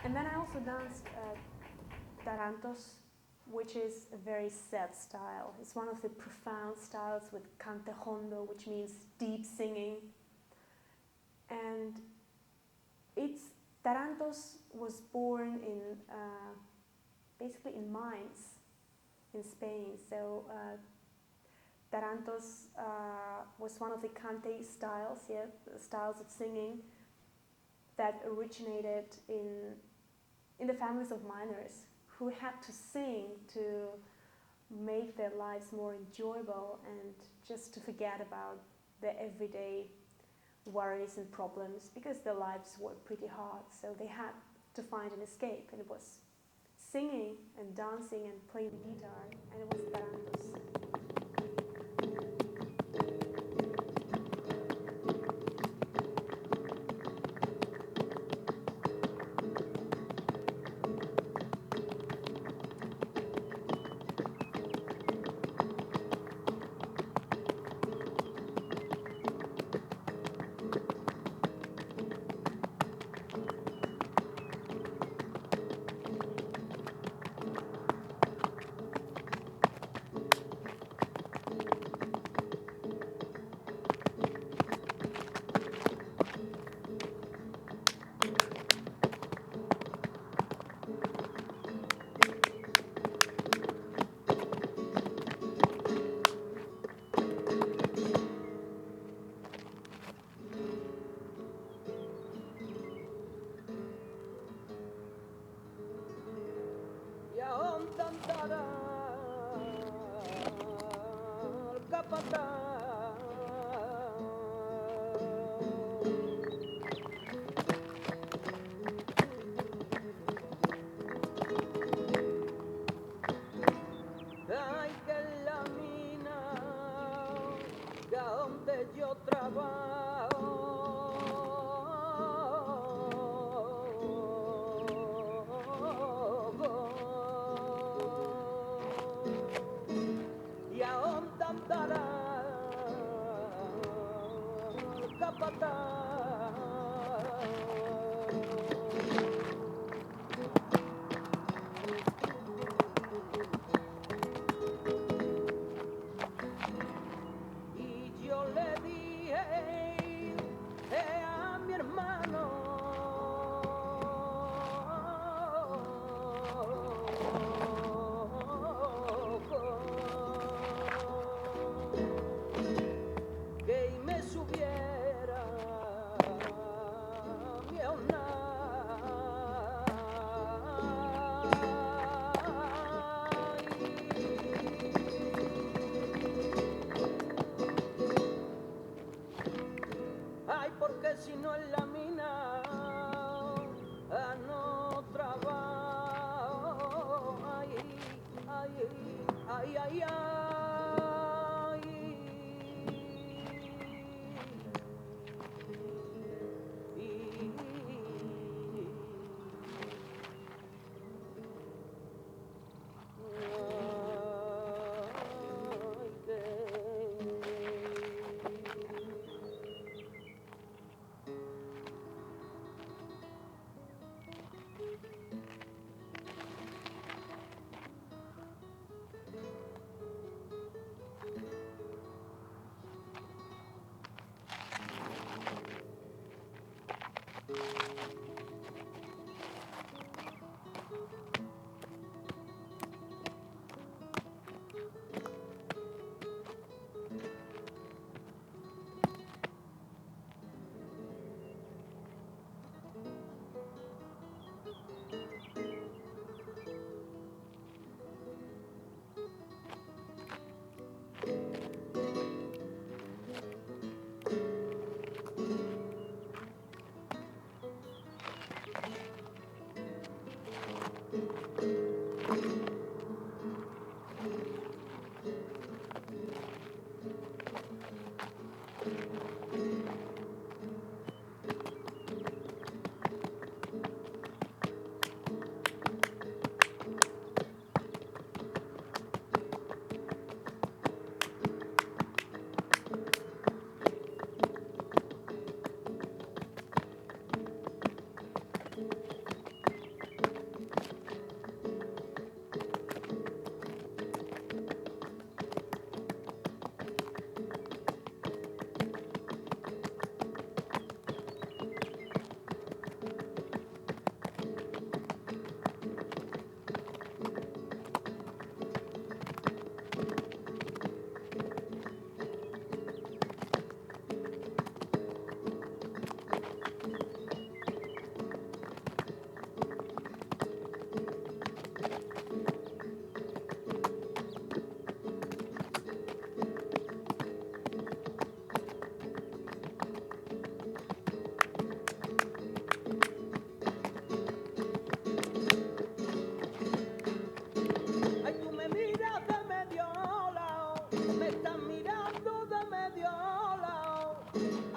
And then I also danced tarantos, which is a very sad style. It's one of the profound styles with cante hondo, which means deep singing. And tarantos was born in basically in mines in Spain. So tarantos was one of the cante styles, styles of singing that originated in the families of miners who had to sing to make their lives more enjoyable and just to forget about their everyday worries and problems, because their lives were pretty hard. So they had to find an escape, and it was singing and dancing and playing the guitar, and it was tarantos. Ay, que en la mina, donde yo trabajo, y a dónde andará el capataz. Y yo le dije a mi hermano, que me subiera mi ay, porque si no en la mina no trabajo. Ay, ay, ay, ay, ay.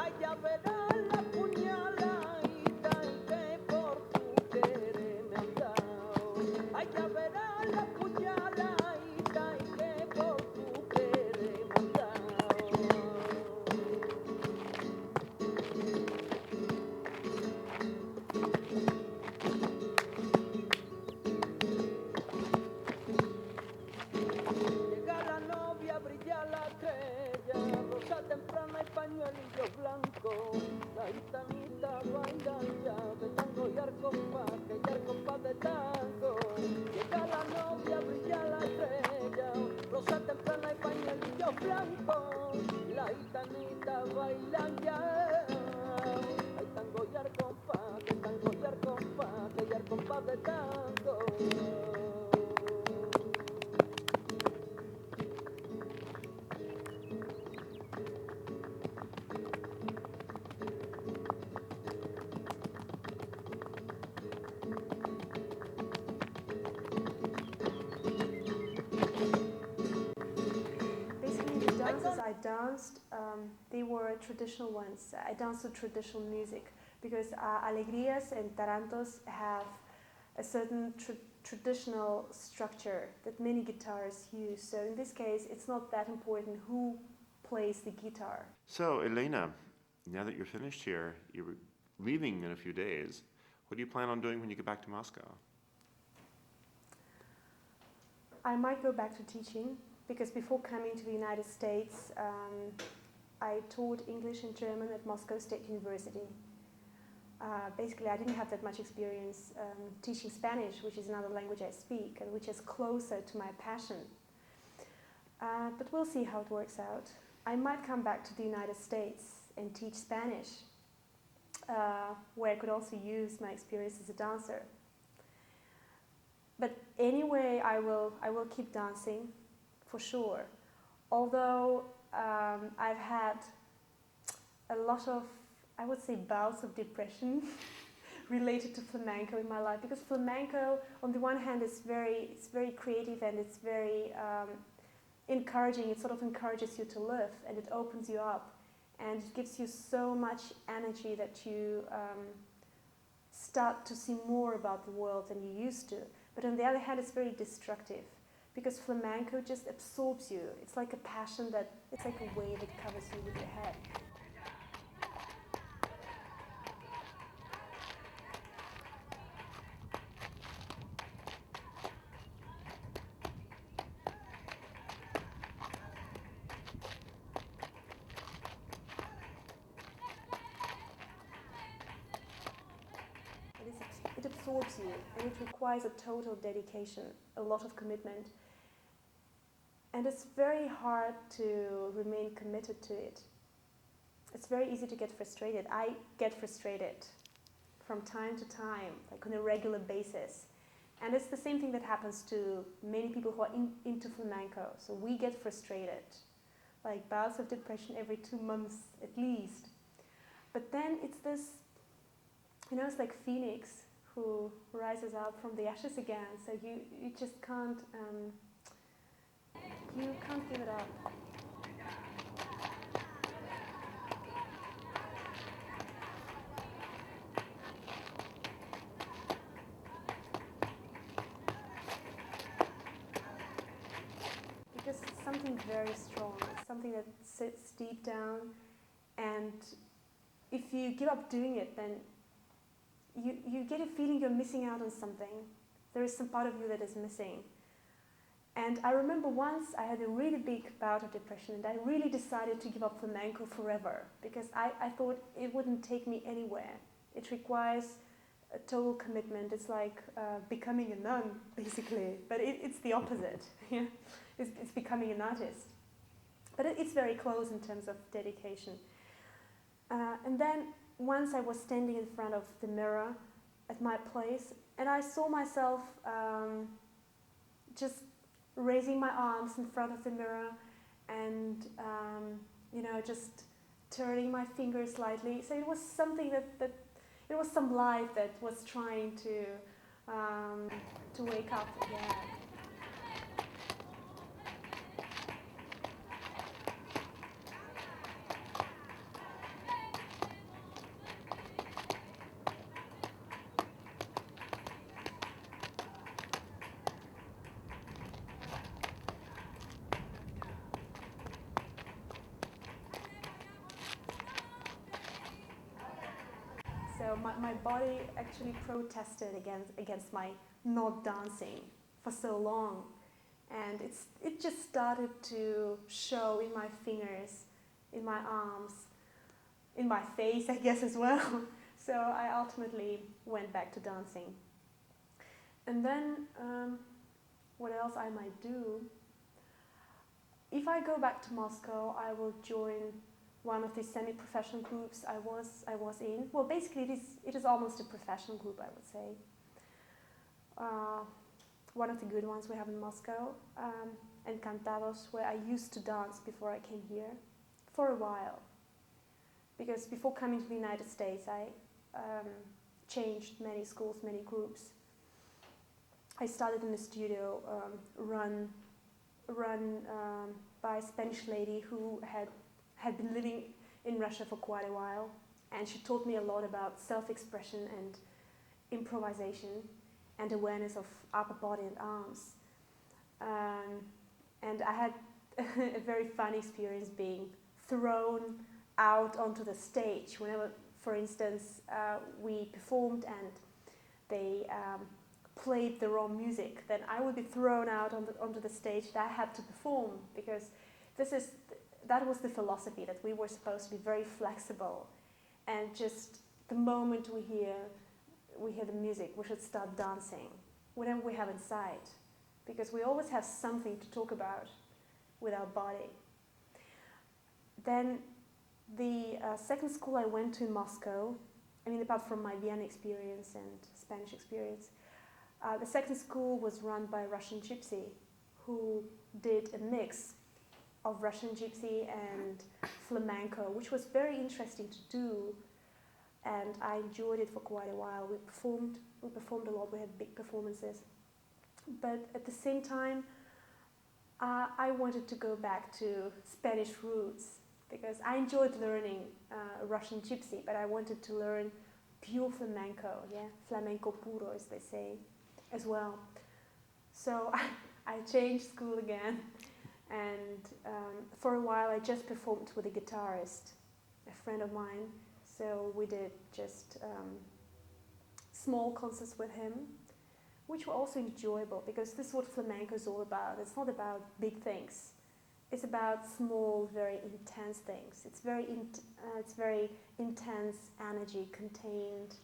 Ay, ya verás la puñaladita que por tu querer me han dado. Ay, ya verás la puñaladita que por tu querer me han dado. Llega la novia, brilla la estrella, rosa temprana y pañuelillo blanco. La gitanita baila ya de tango y arcopa, que ya arcopa de tango. Llega la novia, brilla la estrella, rosa temprana y pañuelillo blanco. La gitanita baila ya, hay tango y arcopa, que tango y arcopa, que ya arcopa de tango. Basically, the dances I danced, they were traditional ones. I danced to traditional music because alegrías and tarantos have a certain traditional structure that many guitars use. So in this case, it's not that important who plays the guitar. So, Elena, now that you're finished here, you're leaving in a few days. What do you plan on doing when you get back to Moscow? I might go back to teaching because before coming to the United States, I taught English and German at Moscow State University. Basically, I didn't have that much experience teaching Spanish, which is another language I speak and which is closer to my passion. But we'll see how it works out. I might come back to the United States and teach Spanish, where I could also use my experience as a dancer. But anyway, I will keep dancing, for sure. Although I've had a lot of, I would say, bouts of depression related to flamenco in my life, because flamenco, on the one hand, it's very creative and it's very encouraging. It sort of encourages you to live and it opens you up and it gives you so much energy that you start to see more about the world than you used to. But on the other hand, it's very destructive because flamenco just absorbs you. It's like a passion it's like a wave that covers you with your head. It absorbs you and it requires a total dedication, a lot of commitment. And it's very hard to remain committed to it. It's very easy to get frustrated. I get frustrated from time to time, like on a regular basis. And it's the same thing that happens to many people who are into flamenco. So we get frustrated, like bouts of depression every 2 months at least. But then it's this, it's like Phoenix who rises up from the ashes again. So you just can't, you can't give it up. Because it's something very strong, it's something that sits deep down, and if you give up doing it, then you get a feeling you're missing out on something. There is some part of you that is missing. And I remember once I had a really big bout of depression and I really decided to give up flamenco forever because I thought it wouldn't take me anywhere. It requires a total commitment. It's like becoming a nun, basically. But it's the opposite. Yeah? It's becoming an artist. But it's very close in terms of dedication. And then once I was standing in front of the mirror at my place and I saw myself just raising my arms in front of the mirror and just turning my fingers slightly. So it was something that it was some life that was trying to wake up again. So my body actually protested against my not dancing for so long. And it just started to show in my fingers, in my arms, in my face, I guess, as well. So I ultimately went back to dancing. And then, what else I might do? If I go back to Moscow, I will join one of the semi-professional groups I was in. Well, basically, it is almost a professional group, I would say. One of the good ones we have in Moscow, Encantados, where I used to dance before I came here, for a while. Because before coming to the United States, I changed many schools, many groups. I started in a studio run by a Spanish lady who had been living in Russia for quite a while, and she taught me a lot about self-expression and improvisation and awareness of upper body and arms. And I had a very fun experience being thrown out onto the stage whenever, for instance, we performed and they played the wrong music. Then I would be thrown out onto the stage that I had to perform, because that was the philosophy, that we were supposed to be very flexible, and just the moment we hear the music, we should start dancing whenever we have in sight, because we always have something to talk about with our body. Then the second school I went to in Moscow, I mean, apart from my Vienna experience and Spanish experience, the second school was run by a Russian gypsy who did a mix of Russian gypsy and flamenco, which was very interesting to do, and I enjoyed it for quite a while. We performed a lot, we had big performances. But at the same time, I wanted to go back to Spanish roots, because I enjoyed learning Russian gypsy, but I wanted to learn pure flamenco, flamenco puro, as they say, as well. So I changed school again, and for a while I just performed with a guitarist, a friend of mine. So we did just small concerts with him, which were also enjoyable, because this is what flamenco is all about. It's not about big things. It's about small, very intense things. It's very intense energy contained,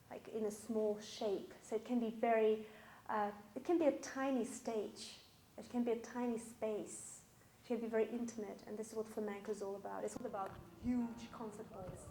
like in a small shape. So it can be it can be a tiny stage. It can be a tiny space. It can be very intimate, and this is what flamenco is all about. It's not about huge concert halls.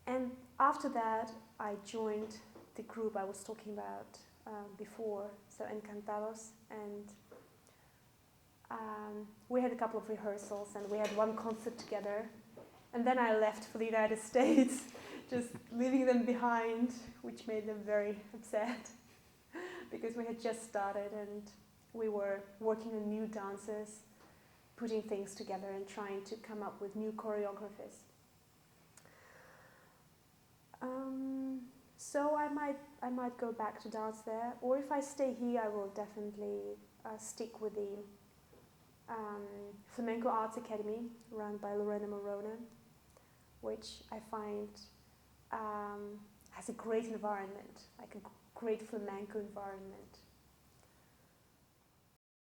And after that, I joined the group I was talking about before, so Encantados, and we had a couple of rehearsals and we had one concert together, and then I left for the United States, just leaving them behind, which made them very upset, because we had just started and we were working on new dances, putting things together and trying to come up with new choreographies. So I might go back to dance there, or if I stay here, I will definitely stick with the Flamenco Arts Academy run by Lorena Morona, which I find has a great environment, like a great flamenco environment.